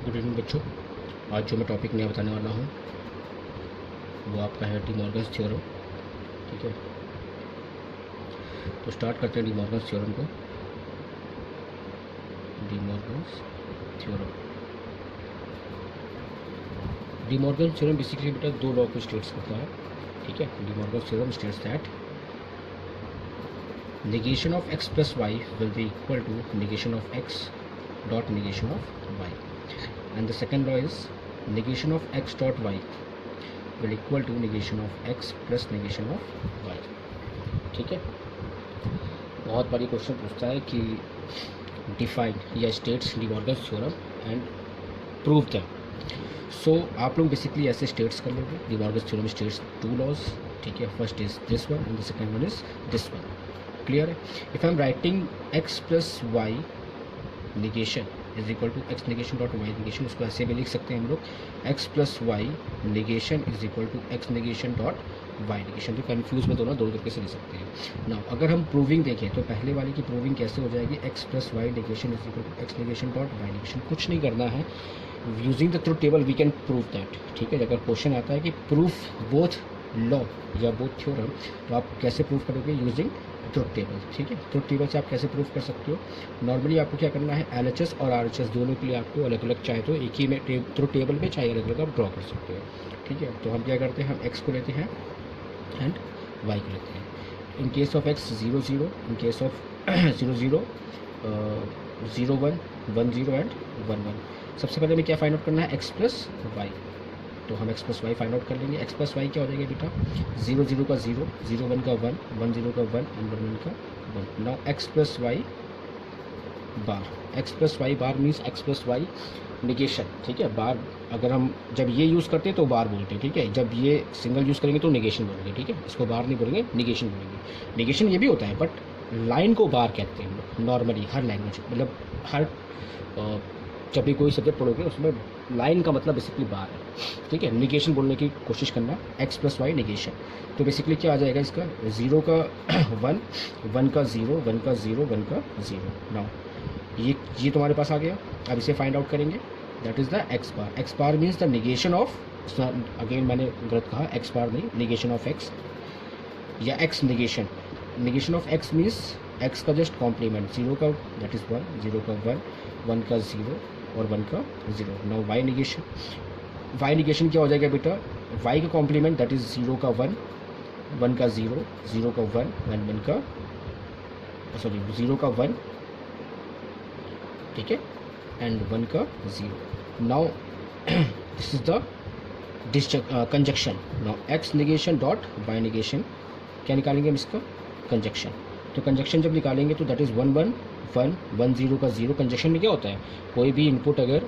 Good evening बच्चों। आज जो मैं टॉपिक नया बताने वाला हूँ वो आपका है डी मॉर्गन्स थ्योरम। ठीक है, तो स्टार्ट करते हैं डी मॉर्गन्स थ्योरम को। D Morgan's theorem D Morgan's theorem basically बेटा दो लॉ को स्टेट्स करता है। ठीक है, D Morgan's theorem states that negation of x plus y will be equal to negation of x dot negation of y, and the second law is negation of x dot y will equal to negation of x plus negation of y। ठीक है, बहुत बड़ी question पूछता है कि define या states De Morgan's theorem and prove them. So आप लोग बेसिकली ऐसे स्टेट्स कर लोगे। De Morgan's theorem states two laws. ठीक है, first is this one and the second one is this one. Clear है? If I am writing x plus Y negation is equal to x negation dot Y negation, उसको ऐसे भी लिख सकते हैं हम लोग x plus Y negation is equal to x negation dot Y negation. तो कन्फ्यूज में दोनों दो तरीके से लिख सकते हैं ना। अगर हम प्रूविंग देखें तो पहले वाले की प्रूविंग कैसे हो जाएगी, x plus Y negation is equal to x negation dot Y negation. कुछ नहीं करना है, using the truth table we can prove that. ठीक है, अगर क्वेश्चन आता है कि प्रूफ बोथ लॉ या बोथ थ्योरम, तो आप कैसे प्रूव करोगे, यूजिंग ट्रुथ टेबल। ठीक है, ट्रुथ टेबल से आप कैसे प्रूफ कर सकते हो। नॉर्मली आपको क्या करना है, LHS और RHS दोनों के लिए आपको अलग अलग, चाहे तो एक ही में ट्रुथ टेबल में चाहे अलग अलग आप ड्रॉ कर सकते हो। ठीक है, तो हम क्या करते हैं, हम x को लेते हैं एंड y को लेते हैं। In case of x 0 0, in case of 0 0 0 1 1 0 and 1 1। सबसे पहले हमें क्या फाइंड आउट करना है, x प्लस वाई। तो हम x plus y find out कर लेंगे। x प्लस वाई क्या हो जाएगा बेटा, 0 0 का 0, 0 1 का 1, 1 0 का 1 एंड 1 1 का 1। Now x plus y bar, x plus y bar means x plus Y negation. ठीक है, बार अगर हम जब ये यूज़ करते हैं तो बार बोलते हैं। ठीक है, जब ये सिंगल यूज़ करेंगे तो निगेशन बोलेंगे। ठीक है, इसको बार नहीं बोलेंगे, निगेशन बोलेंगे। निगेशन ये भी होता है, बट लाइन को बार कहते हैं नॉर्मली हर लैंग्वेज, मतलब हर जब भी कोई सब्जेक्ट पढ़ोगे उसमें लाइन का मतलब बेसिकली बार है। ठीक है, निगेशन बोलने की कोशिश करना, x प्लस वाई निगेशन। तो बेसिकली क्या आ जाएगा इसका, 0 का 1, 1 का 0, 1 का 0, 1 का 0। नाउ ये तुम्हारे पास आ गया। अब इसे फाइंड आउट करेंगे, that is the x bar. x bar means the negation of, again मैंने गलत कहा, x बार नहीं, निगेशन ऑफ x या x negation. Negation of x means x का जस्ट कॉम्प्लीमेंट, 0 का दैट इज़ 1, 0 का 1, 1 का 0 और 1 का 0। Now y negation, y negation क्या हो जाएगा बेटा, y का कॉम्प्लीमेंट दैट इज़ 0 का 1, 1 का 0, 0 का 1 एंड 1 का, सॉरी 0 का 1, ठीक है, एंड 1 का 0। Now this is the conjunction. Now x negation dot y negation, क्या निकालेंगे हम इसका, कंजक्शन। तो कंजक्शन जब निकालेंगे तो दैट इज़ 1 1 1 1 0 का 0। कंजक्शन में क्या होता है, कोई भी इनपुट अगर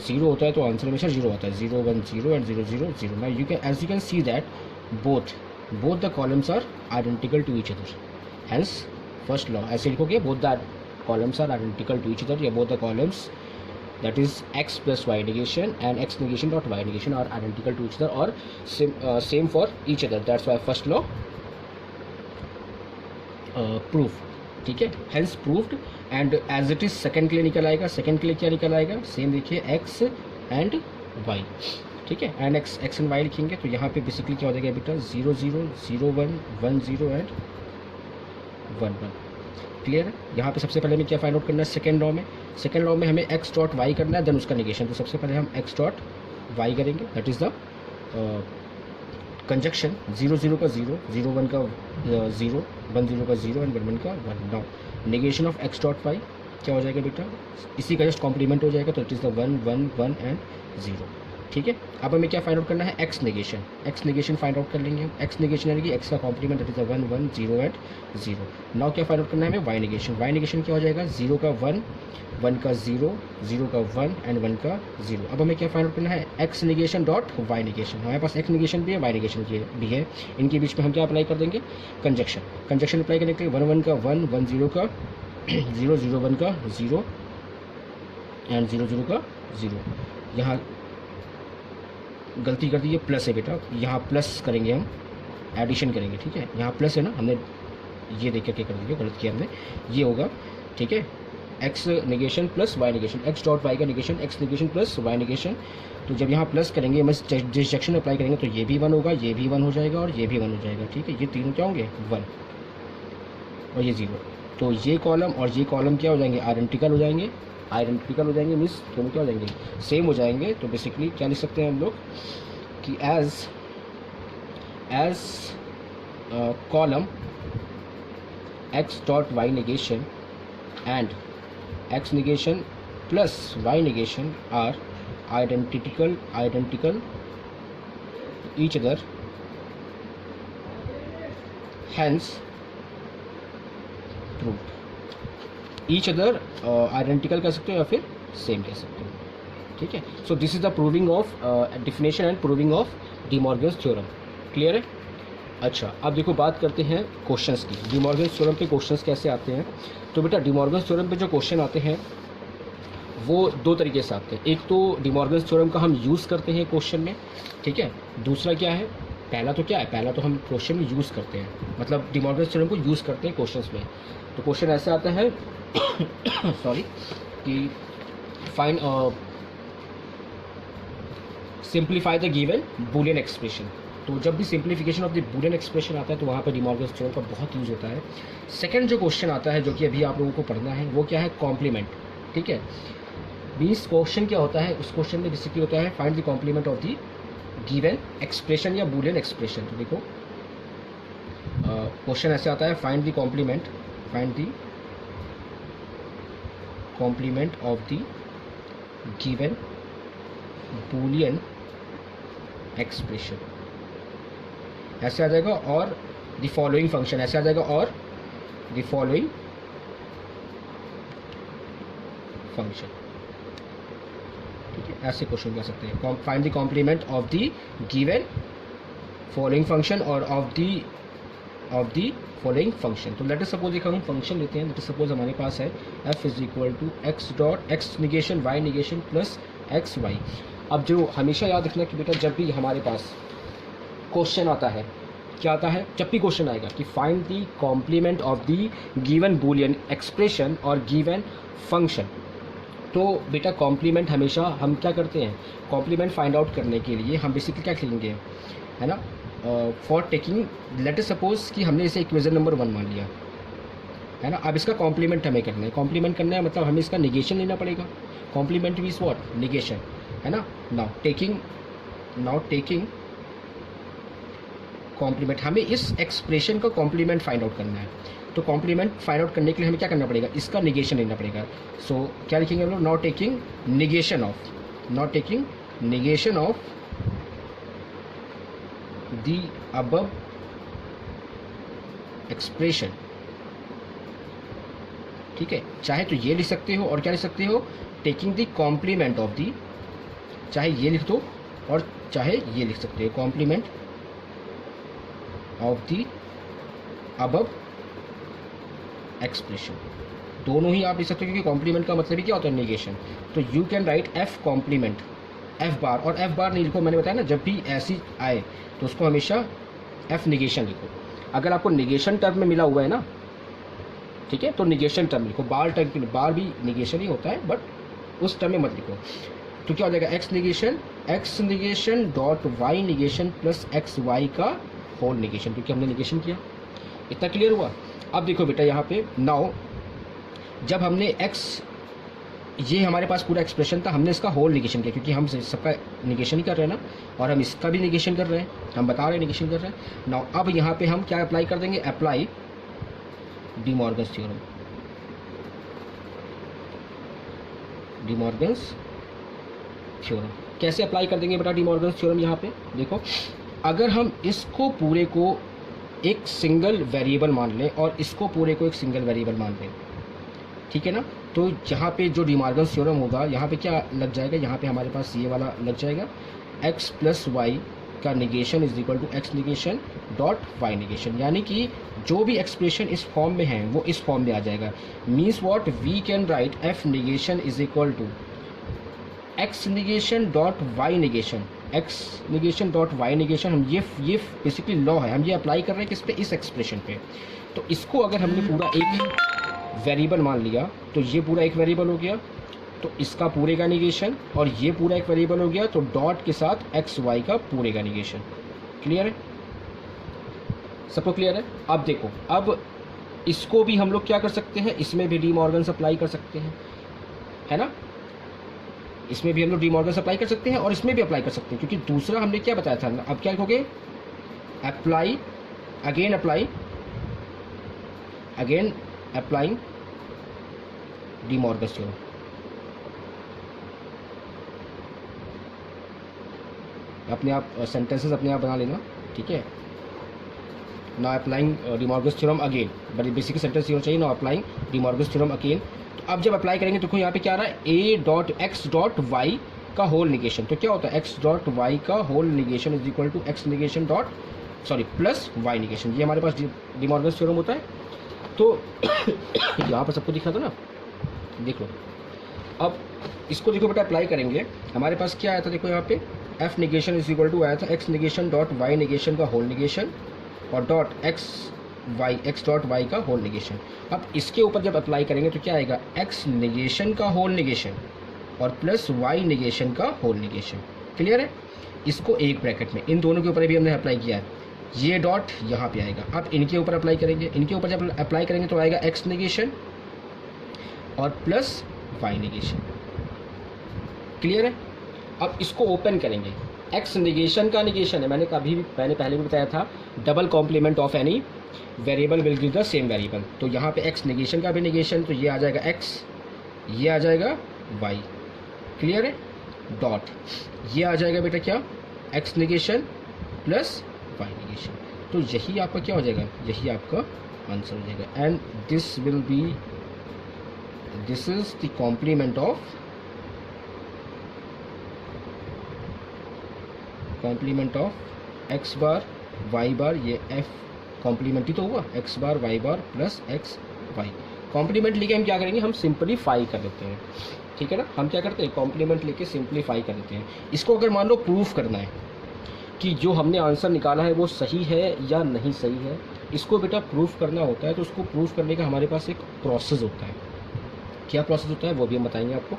0 होता है तो आंसर हमेशा 0 आता है, 0 1 0 and 0 0 0। Now you can, as you can see that both the columns are identical to each other, hence first law ऐसे लिखोगे, both the columns are identical to each other, या both the columns that is x plus y negation and x negation dot y negation are identical to each other or same for each other. That's why first law proof। ठीक है, hence proved। and as it is second के लिए निकल आएगा, second के लिए क्या निकल आएगा, सेम देखिए x and y। ठीक है, and x and y लिखेंगे तो यहाँ पे बेसिकली क्या हो जाएगा बेटा, 0 0 0 1 1 0 एंड 1 1। क्लियर है? यहाँ पे सबसे पहले हमें क्या फाइंड आउट करना है, सेकेंड लॉ में। सेकेंड लॉ में हमें x डॉट वाई करना है, देन उसका निगेशन। तो सबसे पहले हम x डॉट वाई करेंगे, दैट इज़ द कंजक्शन। 0 0 का 0, 0 1 का 0, 1 0 का 0 एंड 1 1 का 1। Now negation of x dot y क्या हो जाएगा बेटा, इसी का जस्ट कॉम्प्लीमेंट हो जाएगा, तो इट इज़ द 1 1 1 एंड 0। ठीक है, अब हमें क्या फाइंड आउट करना है, x negation. x negation find out कर लेंगे हम। x निगेशन यानी कि x का complement that is the 1 1 0 and 0। Now क्या फाइंड आउट करना है हमें, y निगेशन। y निगेशन क्या हो जाएगा, 0 का 1, 1 का 0, 0 का 1 एंड 1 का 0। अब हमें क्या फाइंड आउट करना है, x negation dot y negation. हमारे पास x निगेशन भी है, y निगेशन भी है, इनके बीच में हम क्या अप्लाई कर देंगे, कंजक्शन। कंजक्शन अप्लाई करने के लिए 1 1 का 1, 1 0 का 0, 0 1 का 0 एंड 0 0 का 0। यहाँ गलती कर दी, ये प्लस है बेटा, यहाँ प्लस करेंगे हम, एडिशन करेंगे। ठीक है, यहाँ प्लस है ना, हमने ये देख करके कर दिया, गलत किया हमने, ये होगा। ठीक है, X negation plus Y negation, X dot Y का negation X negation plus Y negation. तो जब यहाँ प्लस करेंगे, मैं डिस्जंक्शन अप्लाई करेंगे तो ये भी 1 होगा, ये भी 1 हो जाएगा और ये भी 1 हो जाएगा। ठीक है, ये तीनों क्या होंगे 1 और ये 0। तो ये कॉलम और ये कॉलम क्या हो जाएंगे, आइडेंटिकल हो जाएंगे। आइडेंटिकल हो जाएंगे मीन्स दोनों क्या हो जाएंगे, सेम हो जाएंगे। तो बेसिकली क्या लिख सकते हैं हम लोग कि as column x dot Y negation and x negation plus Y negation are identical each other, hence proved। each other identical कह सकते हो या फिर सेम कह सकते हो। ठीक है, so this is the proving of definition and proving of D Morgan's theorem. Clear है? अच्छा, अब देखो बात करते हैं क्वेश्चंस की। डी मॉर्गन्स थ्योरम पे क्वेश्चंस कैसे आते हैं? तो बेटा डी मॉर्गन्स थ्योरम पे जो क्वेश्चन आते हैं वो 2 तरीके से आते हैं। एक तो डी मॉर्गन्स थ्योरम का हम यूज़ करते हैं क्वेश्चन में, ठीक है। दूसरा क्या है, पहला तो क्या है, पहला तो हम क्वेश्चन में यूज़ करते हैं, मतलब डी मॉर्गन्स थ्योरम को यूज़ करते हैं क्वेश्चंस में। तो क्वेश्चन ऐसे आता है सॉरी कि find simplify the given Boolean expression. तो जब भी simplification of the Boolean expression आता है तो वहाँ पर डी मॉर्गन्स थ्योरम का बहुत यूज़ होता है। सेकंड जो क्वेश्चन आता है जो कि अभी आप लोगों को पढ़ना है वो क्या है, कॉम्प्लीमेंट। ठीक है, 20 क्वेश्चन क्या होता है, उस क्वेश्चन में बेसिकली होता है find the complement of the given expression या बूलियन एक्सप्रेशन। तो देखो क्वेश्चन ऐसे आता है find the complement of the given Boolean expression, ऐसे आ जाएगा। और द फॉलोइंग फंक्शन, ऐसे आ जाएगा। और द फॉलोइंग फंक्शन, ठीक है, ऐसे क्वेश्चन कर सकते हैं। Find the complement of the given following function और ऑफ द फॉलोइंग फंक्शन। तो लेट अस सपोज एक हम फंक्शन लेते हैं। लेट अस सपोज हमारे पास है f is equal to x dot x negation y negation plus x y. अब जो हमेशा याद रखना कि बेटा जब भी हमारे पास क्वेश्चन आता है, क्या आता है, जब भी क्वेश्चन आएगा कि find the complement of the given Boolean expression और गिवन फंक्शन, तो बेटा कॉम्प्लीमेंट हमेशा हम क्या करते हैं, कॉम्प्लीमेंट फाइंड आउट करने के लिए हम बेसिकली क्या लिखेंगे, है ना, for taking late us suppose कि हमने इसे इक्वेशन नंबर 1 मान लिया, है ना। अब इसका कॉम्प्लीमेंट हमें करना है। कॉम्प्लीमेंट करना है मतलब हमें इसका निगेशन लेना पड़ेगा। कॉम्प्लीमेंट मीन्स व्हाट, निगेशन, है ना। नाउ टेकिंग कॉम्प्लीमेंट, हमें इस एक्सप्रेशन का कॉम्प्लीमेंट फाइंड आउट करना है। तो कॉम्प्लीमेंट फाइंड आउट करने के लिए हमें क्या करना पड़ेगा, इसका निगेशन लेना पड़ेगा। सो क्या लिखेंगे हम लोग, not taking negation of the above expression. ठीक है, चाहे तो ये लिख सकते हो और क्या लिख सकते हो, taking the complement of the, चाहे ये लिख दो और चाहे ये लिख सकते हो, complement of the above expression. दोनों ही आप लिख सकते हो क्योंकि कॉम्प्लीमेंट का मतलब ही क्या होता है, निगेशन। तो you can write F complement, F bar, और एफ बार नहीं लिखो, मैंने बताया ना जब भी ऐसी आए तो उसको हमेशा एफ निगेशन लिखो। अगर आपको निगेशन टर्म में मिला हुआ है ना, ठीक है, तो निगेशन टर्म लिखो, बार टर्म की बार भी निगेशन ही होता है बट उस टर्म में मत लिखो। तो क्या हो जाएगा, X negation dot Y negation plus x Y का होल निगेशन, क्योंकि हमने निगेशन किया। इतना क्लियर हुआ? अब देखो बेटा यहाँ पे नाउ जब हमने x, ये हमारे पास पूरा एक्सप्रेशन था, हमने इसका होल निगेशन किया क्योंकि हम सबका निगेशन ही कर रहे हैं ना, और हम इसका भी निगेशन कर रहे हैं, हम बता रहे हैं निगेशन कर रहे हैं। नाउ अब यहाँ पे हम क्या अप्लाई कर देंगे, अप्लाई डी मॉर्गन्स थ्योरम। कैसे अप्लाई कर देंगे बेटा डी मॉर्गन्स थ्योरम? यहाँ पे देखो, अगर हम इसको पूरे को एक सिंगल वेरिएबल मान लें और इसको पूरे को एक सिंगल वेरिएबल मान लें, ठीक है ना, तो यहाँ पे जो डी मॉर्गन्स थ्योरम होगा, यहाँ पे क्या लग जाएगा, यहाँ पे हमारे पास ये वाला लग जाएगा, x प्लस वाई का negation is equal to X negation dot Y negation. यानी कि जो भी एक्सप्रेशन इस फॉर्म में है वो इस फॉर्म में आ जाएगा। Means what, we can write F negation is equal to X negation dot Y negation, X negation dot Y negation. हम ये बेसिकली लॉ है, हम ये अप्लाई कर रहे हैं किस पे, इस एक्सप्रेशन पे। तो इसको अगर हमने पूरा एक वेरिएबल मान लिया तो ये पूरा एक वेरिएबल हो गया, तो इसका पूरे का निगेशन, और ये पूरा एक वेरिएबल हो गया तो डॉट के साथ एक्स वाई का पूरे का निगेशन। क्लियर है? सबको क्लियर है? अब देखो, अब इसको भी हम लोग क्या कर सकते हैं, इसमें भी डी मॉर्गन अप्लाई कर सकते हैं, है ना? इसमें भी हम लोग डी मॉर्गन अप्लाई कर सकते हैं और इसमें भी अप्लाई कर सकते हैं, क्योंकि दूसरा हमने क्या बताया था। अब क्या लिखोगे, apply, again applying De Morgan theorem. अपने आप सेंटेंसेस अपने आप बना लेना, ठीक है ना। Applying De Morgan theorem again, बड़ी बेसिक सेंटेंस होना चाहिए ना। Applying De Morgan theorem again, तो अब जब अप्लाई करेंगे तो देखो यहाँ पे क्या आ रहा है, A dot X dot Y का होल निगेशन। तो क्या होता है, एक्स डॉट वाई का whole negation is equal to X negation dot plus Y negation. ये हमारे पास डी मॉर्गन थ्योरम होता है। तो यहाँ पर सबको दिखा दो ना, देख लो। अब इसको देखो बेटा, अप्लाई करेंगे, हमारे पास क्या आया था, देखो यहाँ पे F negation is equal to आया था X negation dot Y negation का होल निगेशन और डॉट एक्स डॉट वाई का होल निगेशन। अब इसके ऊपर जब अप्लाई करेंगे तो क्या आएगा, एक्स निगेशन का होल निगेशन और प्लस वाई निगेशन का होल निगेशन। क्लियर है? इसको एक ब्रैकेट में इन दोनों के ऊपर भी हमने अप्लाई किया है, ये डॉट यहाँ पे आएगा। अब इनके ऊपर अप्लाई करेंगे, इनके ऊपर जब अप्लाई करेंगे तो आएगा एक्स निगेशन और प्लस वाई निगेशन। क्लियर है? अब इसको ओपन करेंगे, एक्स निगेशन का निगेशन है, मैंने पहले भी बताया था, double complement of any variable will give the same variable. तो यहाँ पे एक्स निगेशन का भी निगेशन, तो ये आ जाएगा एक्स, ये आ जाएगा वाई। क्लियर है? डॉट ये आ जाएगा बेटा क्या, X negation plus Y negation. तो यही आपका क्या हो जाएगा, यही आपका आंसर हो जाएगा। And this will be, this is the complement of X bar Y bar, ये एफ कॉम्प्लीमेंट ही तो हुआ, X bar Y bar plus x Y. Complement लेके हम क्या करेंगे, हम सिंपलीफाई कर देते हैं, ठीक है ना। हम क्या करते हैं, कॉम्प्लीमेंट लेके सिंपलीफाई कर देते हैं। इसको अगर मान लो प्रूफ करना है कि जो हमने आंसर निकाला है वो सही है या नहीं सही है, इसको बेटा प्रूफ करना होता है। तो उसको प्रूफ करने का हमारे पास एक प्रोसेस होता है। क्या प्रोसेस होता है वो भी हम बताएंगे आपको।